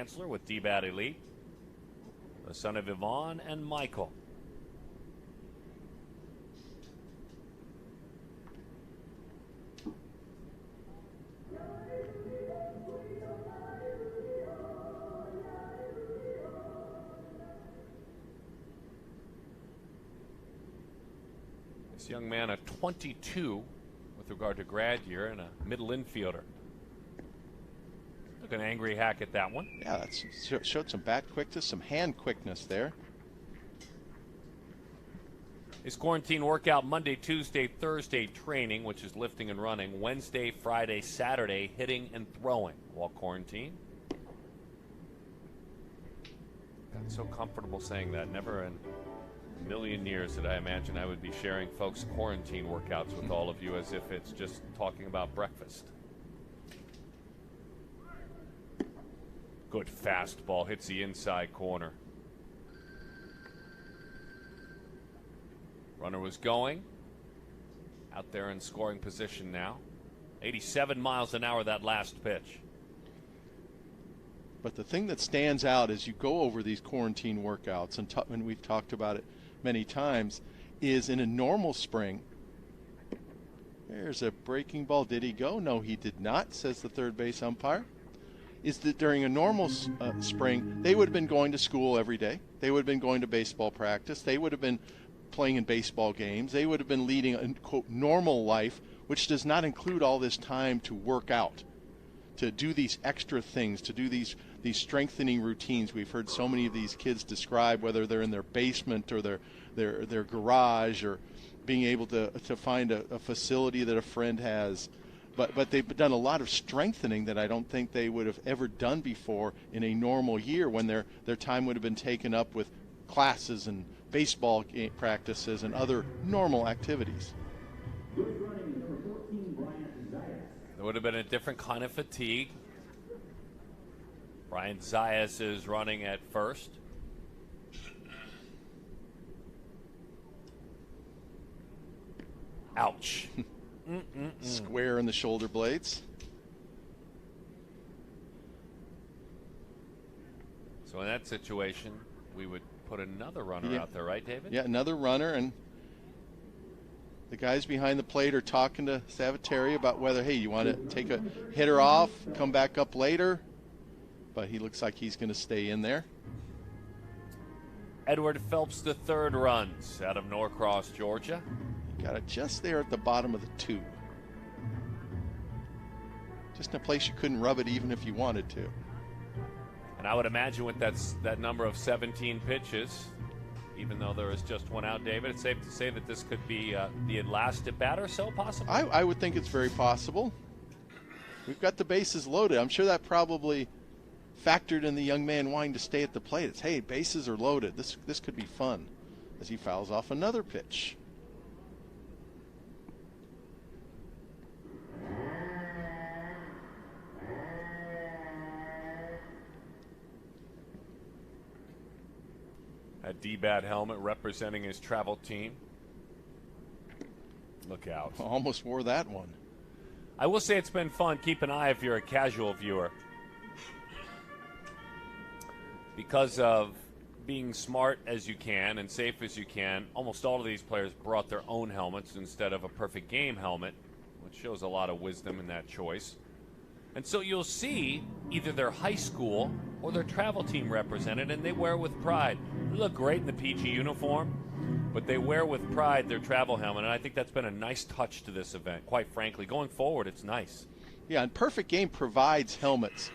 Chancellor with D-Bat Elite, the son of Yvonne and Michael. This young man, a 22 with regard to grad year, and a middle infielder. Took an angry hack at that one. Yeah, that showed some bat quickness, some hand quickness there. His quarantine workout Monday, Tuesday, Thursday training, which is lifting and running. Wednesday, Friday, Saturday, hitting and throwing while quarantined. Got so comfortable saying that. Never in a million years did I imagine I would be sharing folks' quarantine workouts with all of you as if it's just talking about breakfast. Good fastball, hits the inside corner. Runner was going. Out there in scoring position now. 87 miles an hour that last pitch. But the thing that stands out as you go over these quarantine workouts, and we've talked about it many times, is in a normal spring. There's a breaking ball. Did he go? No, he did not, says the third base umpire. Is that during a normal spring, they would have been going to school every day. They would have been going to baseball practice. They would have been playing in baseball games. They would have been leading a, quote, normal life, which does not include all this time to work out, to do these extra things, to do these strengthening routines. We've heard so many of these kids describe, whether they're in their basement or their garage, or being able to find a facility that a friend has. But they've done a lot of strengthening that I don't think they would have ever done before in a normal year, when their time would have been taken up with classes and baseball practices and other normal activities. There would have been a different kind of fatigue. Brian Zayas is running at first. Ouch. Square in the shoulder blades. So in that situation, we would put another runner out there, right, David? Yeah, another runner, and the guys behind the plate are talking to Savattere about whether, hey, you want to take a hitter off, come back up later? But he looks like he's going to stay in there. Edward Phelps, the third, runs out of Norcross, Georgia. Got it just there at the bottom of the tube. Just in a place you couldn't rub it even if you wanted to. And I would imagine with that number of 17 pitches, even though there is just one out, David, it's safe to say that this could be the last at bat or so, possibly? I would think it's very possible. We've got the bases loaded. I'm sure that probably factored in the young man wanting to stay at the plate. It's, hey, bases are loaded. This could be fun, as he fouls off another pitch. A D-Bat helmet representing his travel team. Look out. Almost wore that one. I will say it's been fun. Keep an eye if you're a casual viewer. Because of being smart as you can and safe as you can, almost all of these players brought their own helmets instead of a perfect game helmet, which shows a lot of wisdom in that choice. And so you'll see either their high school or their travel team represented, and they wear with pride. They look great in the PG uniform, but they wear with pride their travel helmet, and I think that's been a nice touch to this event. Quite frankly, going forward, it's nice. Yeah, and Perfect Game provides helmets.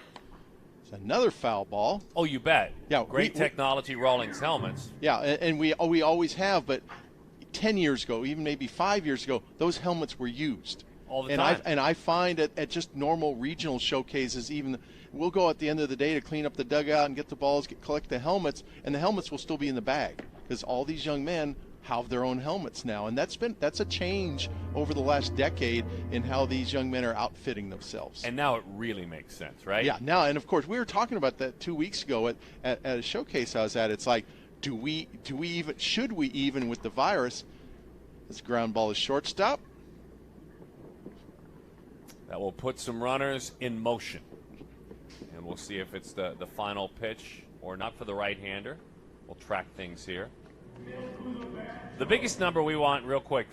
It's another foul ball. Oh, you bet. Yeah, great technology, Rawlings helmets. Yeah, and we always have, but 10 years ago, even maybe 5 years ago, those helmets were used. All the time. And I find at just normal regional showcases, even we'll go at the end of the day to clean up the dugout and get the balls, collect the helmets, and the helmets will still be in the bag because all these young men have their own helmets now, and that's a change over the last decade in how ththese young men are outfitting themselves. And now it really makes sense, right? Yeah. Now, and of course, we were talking about that 2 weeks ago at a showcase I was at. It's like, should we even with the virus? This ground ball is shortstop. That will put some runners in motion. And And we'll see if it's the final pitch or not for the right-hander. We'll track things here. The biggest number we want, real quick,